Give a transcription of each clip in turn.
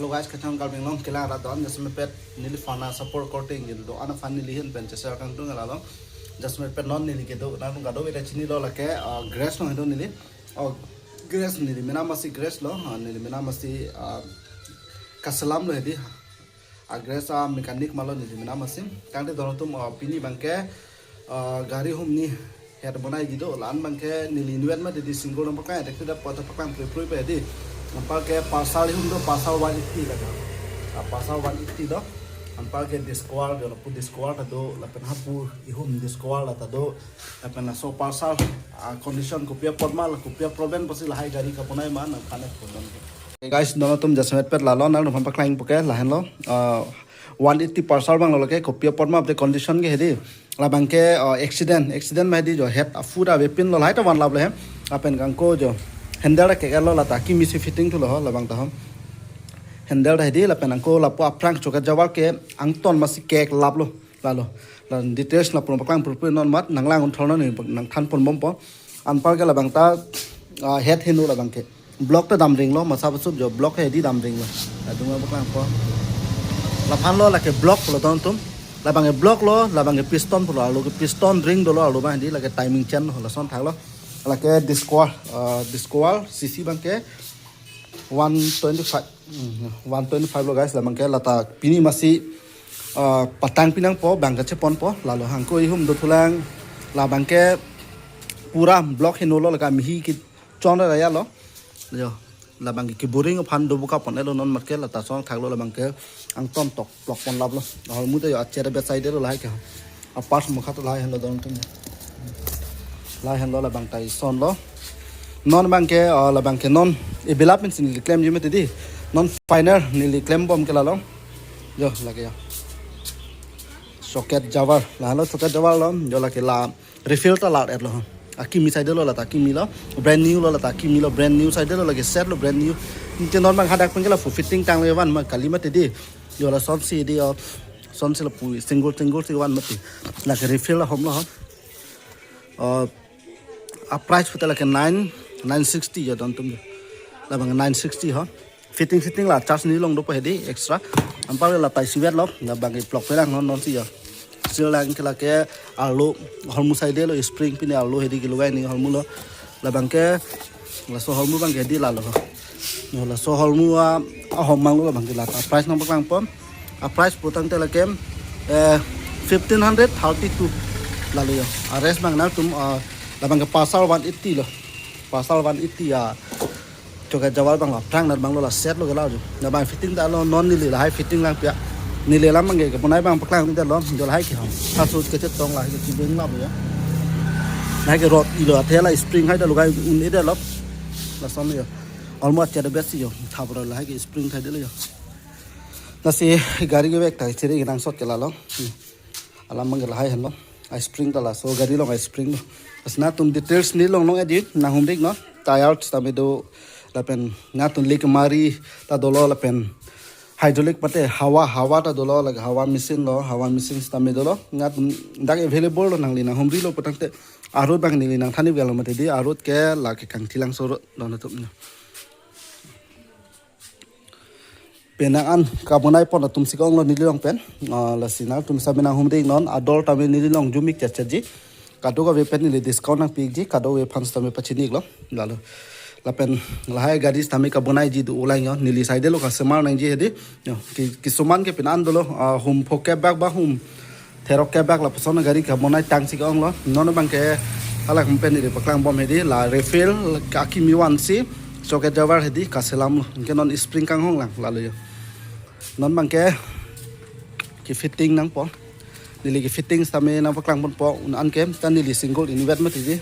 Hello guys, katong kalbing long kila ra don jasme pet nili fana support coating gil do ana fan nili hen pen chesa kang tung ala long jasme pet non nili ke do na tung gado eta chini lo lake grass no do nili grass nili mena masi grass lo nili mena masi kasalam lo hedi grass mechanic malo nili mena masi kang de dono tum pini bangke gari hum ni head bonai gido lan bangke nili nuet ma de single no pakai de kuda pota pakang proi pe di Ampal ke pasal itu pasal 180 lagi. Pasal 180 dah. Ampal ke disqual dia lapu disqual tado lapen hapu ihum disqual tado lapen so pasal condition kopia formal kopia problem pasti lahai gari kapunai mana kane problem. Guys, dono tum jasmet pet lalon al nompak lain poke lahen lo. 180 pasal bang lo ke kopia formal update condition ke hedi. Labang ke accident mah hedi jo head fuda wepin lo lahai ta wan lab le hem. Apen gangko jo handle ke lo la taki misi fitting tu lo labang tahom handle dah di la penangko la po aprang choka jawal ke angton masih kek lap lo lalo lan details la pun paklang purpur non mat nanglang on thorno ni nang than pon bompo anpal ke labang ta head hinu labang ke block ta dam ring lo masa basup jo block he di dam ring lo adunga paklang po la phan lo la ke block lo ton tum labang ke block lo labang ke piston lo lo ke piston ring do lo ba di la ke timing chain lo son thak lo la ke disqual cc bang ke 125 lo guys la bang ke lata pini masih patang pinang po bang ke pon po lalu hangko ihum do thulang la bang ke pura block hino lo la mihi ki chon ra ya lo jo la bang ki boring phan do buka pon lo non mat ke lata song thak lo la bang ke ang tom tok block pon lab lo hol mu te yo achere be side lo lai ke apart mukha to lai hen lo don tum lai hen lo la bang tai son lo non bang ke la bang ke non development ni claim jime di non final ni claim bom ke la lo jo lage ya socket javar la lo socket javar lo jo la ke la refill ta la et lo aki mi side lo la ta ki mi lo brand new lo la ta ki mi lo brand new side lo lage set lo brand new te non bang hadak pun ke la fu fitting tang le wan ma kalima te di jo la son si di son si la pu single si wan mati la ke refill la hom lo price putih lagi 960 ya don tum la bang 960 ha fitting la charge ni long do pa hedi extra ampal la tai siwet lo la bang plug pe lang non si ya sil lang ke la ke alu holmu side lo spring pini alu hedi ki lugai ni holmu lo la bang ke la so holmu bang hedi la lo no la so holmu hom mang lo bang la ta price nang paklang pom price putang te la ke 1532 lalu ya rest bang na tum labang ke pasal 180 lo pasal 180 ya coba jawab bang lah prang dan bang lo lah set lo kalau jo na bang fitting dah lo non nili lah fitting lang pia nili lam bang ke punai bang paklang ni dah lo jo lah ki ham satu ke cet tong lah ke cibeng lah ya nah ke rod ilo athela spring hai dah lo kai un ida lo la son yo almost ada best yo thabra lah ke spring thai dah lo yo nasi gari ke bek thai chere nang sot ke la lo alam bang lah hai han lo spring dah lah so gari lo spring lo asna tum details ni long edit na humdik no tires tame do lapen na tum lik mari ta dolo lapen hydraulic pate hawa ta dolo lag hawa machine tame dolo na tum dak available lo nang lina humri lo patang te arut bang ni nang thani galo mate di arut ke la ke kang thilang soro don tum penangan kabunai pon tum sikong lo nilong pen la sina tum sabena humdik non adol tame nilong jumik chachaji kado ka wepen ni discount nang pig kado we fans tame pachini lo lalu lapen lahai gadis tame ka bonai ji du ulai yo nili side lo ka semar nang ji hedi ki suman ke pinan dolo hum phoke bag ba hum therok ke bag la person gari ka bonai tang si ong lo non bang ke ala pen ni paklang bom hedi la refill ka ki mi wan si socket javar hedi ka selam lo ke non spring kang hong lang lalu yo non bang ke ki fitting nang po nili fitting tame na paklang pon po an kem tan nili single invert mati di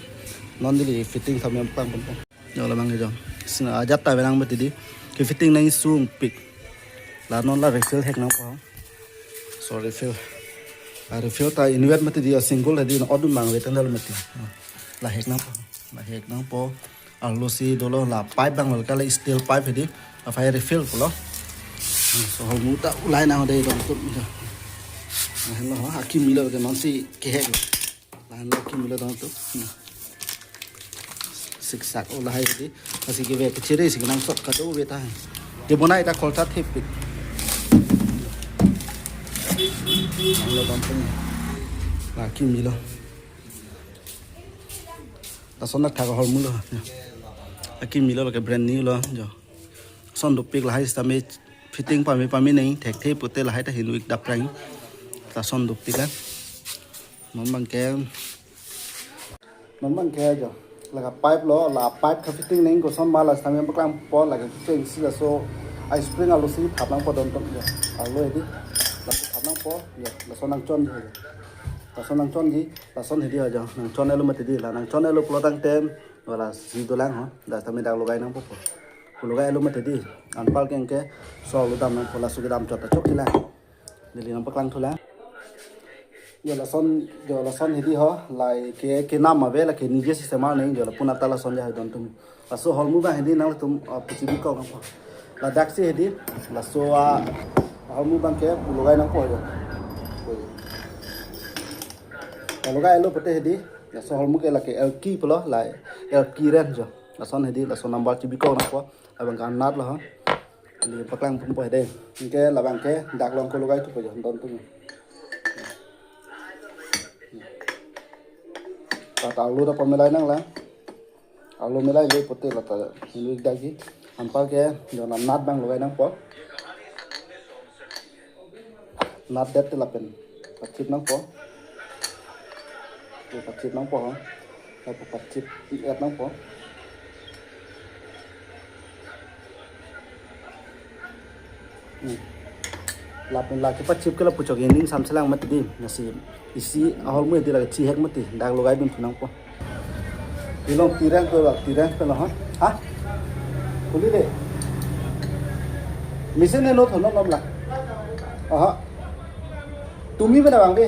non nili fitting tame paklang pon po yo la mang jo sina ajat ta benang mati di ki fitting nang sung pick la non la refill hek nang po so refill ta invert mati di single di odun mang wetan dal mati la hek nang po allo si dolo la pipe bang kala steel pipe di fa refill po lo so hol muta ulai nang de do hello aki milo ke non si ke lan aki milo don tu siksak ulai di masih ke ve ke chere sik nang sot ka do ve ta Debona ita kolta thepik. Lo dampung. Laki milo. Tasona thak hol mulo. Aki milo lo ke brand new lo jo. Son do pik lahai sta me fitting pami nei thek the pute lahai ta hinuik dap rang. Ta son do pik kan. Mong ke jo. Laga pipe lo la pipe ka fitting nei ko son mala sta me baklang po laga fitting si la so I spring alu si thap lang po don tok jo. Alu edi. La thap lang po ya la son nang chon ji. La son nang chon ji la son hedi jo. Nang chon alu mati di la nang chon alu plo tang tem wala si do lang ho. Da ta me dak logai nang po. Lugai alu mati di. Anpal keng ke so alu dam nang pola su dam chot ta chok kila. Lili nang paklang thula. Yo la son hedi ho lai ke nam ma ve la ke nije sistema nei jo la puna tala son ja don tum. La so holmu ba hedi nang tum puchibi ko nang po. La daksi hedi la so holmu bang ke lugai nang po jo. La lugai alu pete hedi la so holmu ke la ke el ki plo la el ki ren jo. La son hedi la so number chibi ko nang po abang kan nat la ho. Li paklang pun po hede. Ke la bang ke dak long ko lugai tu po jo don tum. Ta alu da pamelai nang la alu melai le pote la ta hinuik dagi ampal ke jona nat bang logai nang po nat det la pen pachip nang po pachip nang po ha pachip et nang po la pen la ke pachip ke la puchok yin sam selang mat di nasi isi ahol mu di la chi hek mati dak logai bin thunang po ilong tirang ko la tirang pe la ha kuli de mission ne no thono nom la aha tumi bana bang be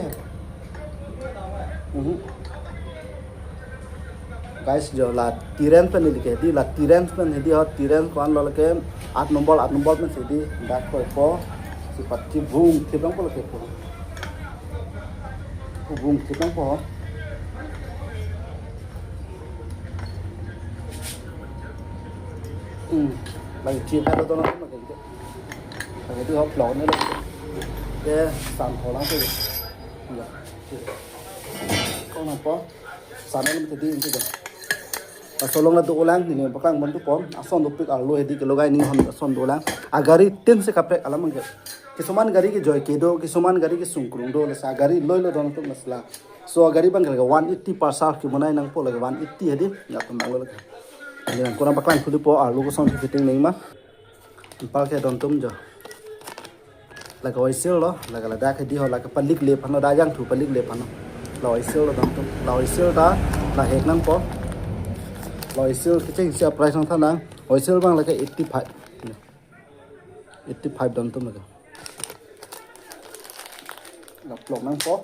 guys jo la tirang pe ni ke di la tirang pe ni di ho tirang kon lo ke 8 nombor men se di dak ko po si pati bung tibang ko la ke po bung tibang po lagi chia hai đó nó mà cái thứ học lỏn nữa cái sàn khó lắm thôi con nào có sàn nó mới đi như thế solong la do lang ni bakang mon tu pom ason do pik alu hedi ke logai ni hon ason do lang agari tin se kapre alam ke kisuman gari ke joy ke do kisuman gari ke sungkrung do sa gari loi lo don tu masla so gari bang ke 180 per sal ki monai nang po lagi 180 hedi ya tu mang lo ni nang kurang bakang tu po alu ko son fitting nei ma pal ke don tum jo la ko isil lo la la da ke di ho la ke palik le phano da yang thu palik le phano lo isil lo don tum lo isil da la hek nang po Loi sil kita isi price nang thana oi sil bang lagi 85 don tum lagi lap lok nang po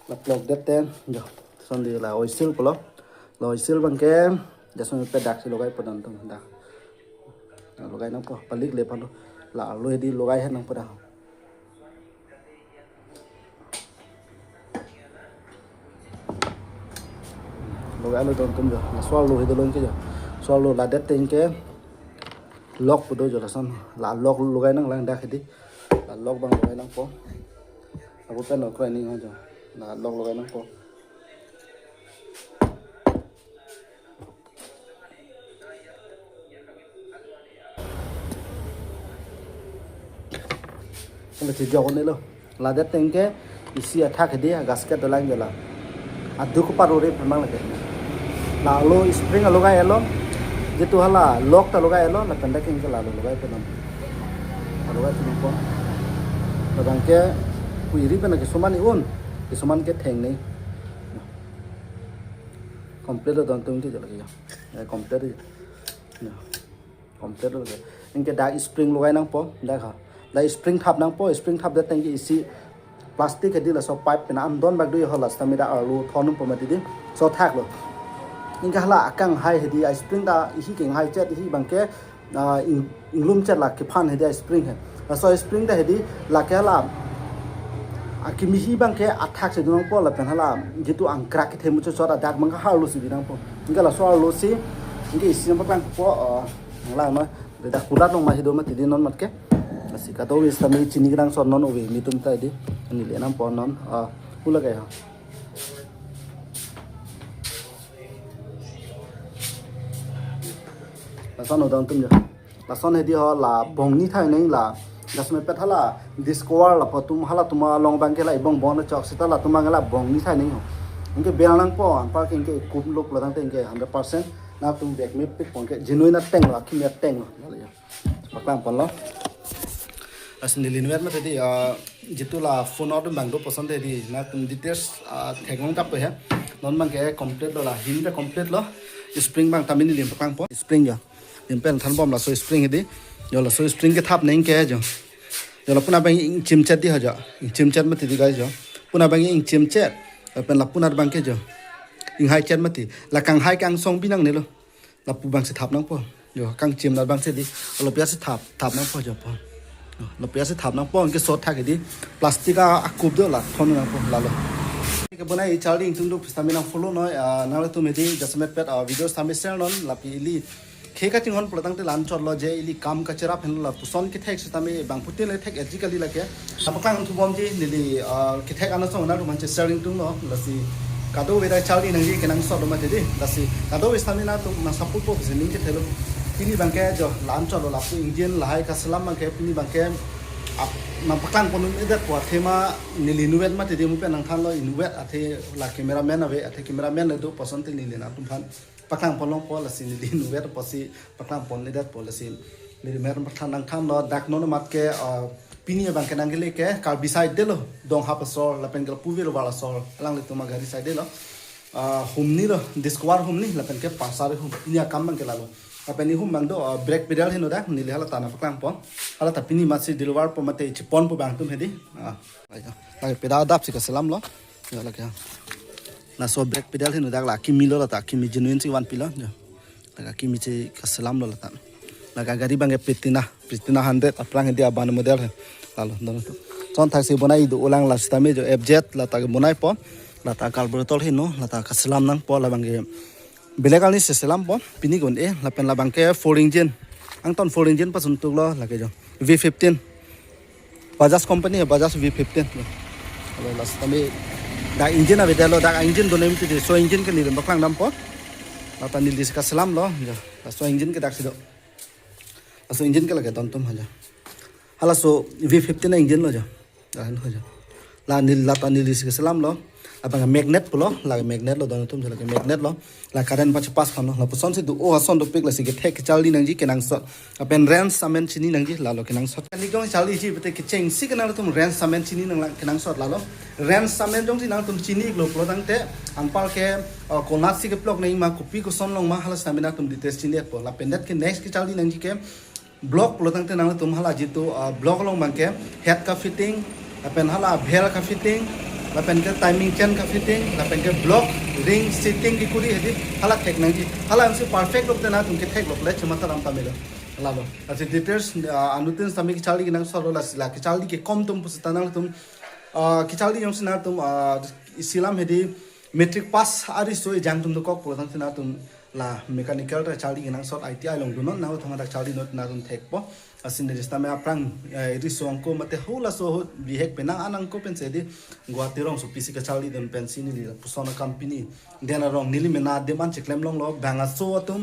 lap lok det ten jo son di la oi sil polo loi sil bang ke jason pe dak si logai podon tum dak logai nang po palik le pano la loi di logai hen nang pada logai lo don tum jo na swal lo hidolon ke jo swal lo la det ten ke lock pudo jo lasan la lock logai nang lang dak hidi la lock bang logai nang po aku pen no krai ni ha jo la lock logai nang po la chi jo ne lo la det ten ke isi athak hidi gasket do lang jo la adu ko paro re phamang lage la lo spring logai elo jetu hala lock ta logai elo la penda king la logai penam logai penam po badang ke kuiri pena ke suman un ke suman ke theng nei complete don tung ti lagi ya complete lagi inke da spring logai nang po da kha la spring thap nang po spring thap da tang ki isi plastic ke dila so pipe pena am don bag do hola stamida alu thonum pomati di so thak lo inga hala akang hai hedi ice spring da hi king hai chat hi bangke inglum chat la ke phan hedi ice spring he so spring da hedi la ke la akimi hi bangke athak se dong po la pen hala jitu angkrak ke themu so da dak mangka halu si bidang po inga la so lo si cái isi bắc lang po lang nó để đặt kulat nong masih doma tidi non mat ke nasi kato wis tami chini kadang son non owe mitum tai di ani le nam po non pula kaya là son ở đâu tum nhở là son này đi họ là bong ni thai này là dasme pet hala discover la patum hala tuma long bang ke la ibong bon chok sita la tuma ngala bong ni thai ning ho inke belang po an parking ke kum lok la tang ke 100% na tum bek me pik pon ke genuine teng la kim ya teng la ya paklang pon lo asin dilin wer ma tedi jitu la phone order bang do poson tedi na tum details thekong tap he non bang ke complete lo la hin be complete lo spring bang tamini lim paklang po spring ya lim pen than bom la so spring hedi yo la so spring ke thap neng ke jo yo la puna bang ing chim chat di ha jo ing chim chat ma ti guys jo puna bang ing chim chat pen la puna bang ke jo ing hai chat ma ti la kang hai kang song binang ne lo la pu bang se thap nang po yo kang chim la bang se di lo pya se thap nang po jo po lo pya se thap nang po ke sot tha ke di plastic a akup do la thon nang po la lo ke bonai charling tung do stamina follow no na la tu me di jasmet pet video stamina share non la pi li खेका चिंगन पलतंग ते लान चोर लो जे इली काम कचरा फेन ला पुसन के थेक सतामे बांगपुते ले थेक एजिकली लके अपकांग थुबम जे निली के थेक आना सो ना रुमान चे शेयरिंग तुम नो लसी कादो वेदा चाली नंगी केनांग सो दमा ते दि लसी कादो स्टामिना तुम ना सपु पो जिनिंग के थेलो पिनी बांके जो लान चोर लो लापु इंडियन लाहाय का सलाम बांके पिनी बांके ना पकांग पनु इदत पो थेमा निली नुवेट मा ते दि मु पे नंग थान लो इनुवेट आथे ला कैमरामैन अवे आथे कैमरामैन ले दो पसंद ते निली ना तुम फान paklang polong pola sin di nuwer posi paklang pon lidat pola sin li mer paklang nang tham no dak no mat ke pini bang ke nangile ke kar beside de lo dong ha pasor la pen gel puvi lo wala sor lang le tuma gari side lo humni lo discover humni la pen ke pasar hum ini kam bang ke lalo apen ni hum bang do break pedal hino dak ni le hala tana paklang pon hala ta pini mat si dilwar po mate chipon po bang tum hedi ai pedal dap si ka salam lo la ke na so break pedal hinu dak la kimi lo ta kimi genuine si one pillar jo ta kimi che kasalam lo ta na ga gari bang petina 100 aprang dia ban model he lalo don to ton thak si bonai du ulang la stame jo fz la ta bonai po la ta carburetor hinu la ta kasalam nang po la bang belekal ni selam po pini gon e la pen la bang ke 4 engine ang ton 4 engine pasun tu lo la ke jo v15 bajaj company he bajaj v15 lo la stame da engine ave dalo da engine do nem ti so engine ke ni baklang dam po la ta nil dis ka salam lo ja so engine ke dak si do so engine ke la ke don tum hala so v15 na engine lo ja da han ho ja la nil la ta nil dis ka salam lo abang magnet pulo la magnet lo don tum ja la ke magnet lo la current pa pas khan lo puson si du o hason do pik la si ke thek chaldi nang ji ke nang so apen ran samen chini nang ji la lo ke nang so ni gong chaldi ji bete ke cheng si ke nang tum ran samen chini nang la ke nang so la lo ran samen jong si nang tum chini lo pro dang te ampal ke konat si ke plok nei ma kopi ko son long ma hala samena tum di test chini po la pendet ke next ke chaldi nang ji ke block pro dang te nang tum hala ji to block long bang ke head ka fitting apen hala bhel ka fitting la pen ke timing chain ka fitting la pen ke block ring sitting ki kuri hedi hala thek nang ji hala am se perfect lok te na tum ke thek lok le chama ta ram ta melo la lo ase details anutin sami ki chaldi nang so la sila ki chaldi ke kom tum pusta nang tum ki chaldi yong sina tum isilam hedi metric pass ari so jang tum do kok pro thang sina tum la mechanical ta chaldi nang so ITI long du non na thong da chaldi not na tum thek po asin rista me aprang ri song ko mate hula so bihek penang anang ko pen se di guati rong so pisi ka chaldi don pen sini ni pusona company dena rong nili me na deman cheklem long lo banga so tum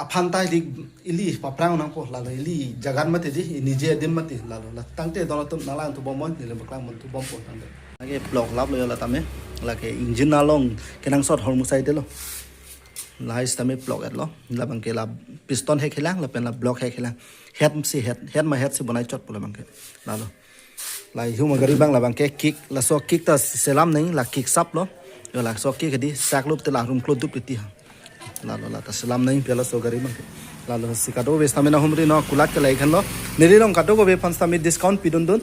aphantai lig ili paprang nang po lalo ili jagan mate di nije dem mate lalo la tangte don tum nala tu bomon ni le baklang mon tu bom po tangte age block lap lo la tame la ke engine na long kenang sot hormu sai de lo la is tame block at lo la bang ke la piston he khilang la pen la block he khilang head si head ma head si bonai chot pula bang ke lalo la hu ma gari bang la bang ke kick la so kick ta selam nei la kick sap lo yo la so kick di sak lup te la rum klo dup ti ha lalo la ta selam nei pela so gari bang lalo sikado ve stamina humri no kulat ke lai khan lo neri long kato ko ve fan stami discount pidon don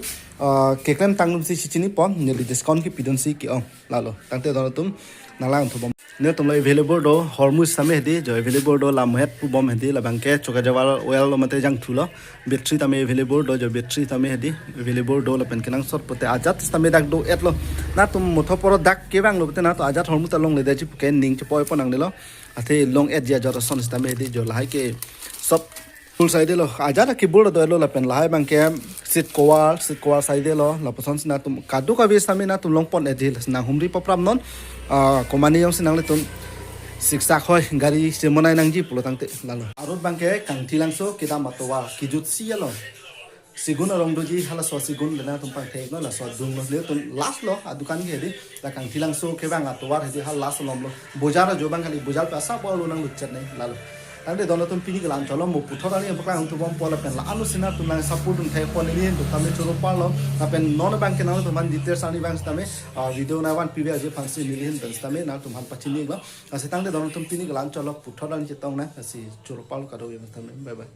ke klem tangnum si chini pom neli discount ki pidon si ki lalo tangte don tum nalang thubom ne tum lai available do hormuz same hedi jo available do lam het pu bom hedi la bangke choka jawal oil mate jang thulo battery tame available do jo battery tame hedi available do la pen kenang sot pote ajat tame dak do etlo na tum motho poro dak ke bang lo te na to ajat hormuz along le daji ken ning che poi ponang de lo Ate long edge ya jara son stame di jo lahai ke sab full side lo aja na keyboard do lo la pen lahai bang ke sit kowa side lo la pason sina tum kadu ka vis tami na tum long pon edil na humri popram non komani yong sinang le tum siksa khoi gari semonai nang ji pulo tangte lalo arut bang ke kang tilangso kita matowa kijut si lo sigun orang doji hala so sigun dena tumpang thek no la so dung lo le tum last lo adukan ge di la kang thilang so ke bang atwar he hal last lom lo bojara jo bang kali bojal pa sa bo lo nang luchat nei lalo tande dono tum pini galan cholo mo puthora ni bang tu bom pola pen la anu sina tum nang support tum thek pon ni tu tame cholo pa lo ta pen non bang ke nang tum man diter sani bang tame video na wan pb je fansi million ben tame na tum han pachini lo ase tande dono tum pini galan cholo puthora ni chetong na asi cholo pa lo ka do tame bye bye.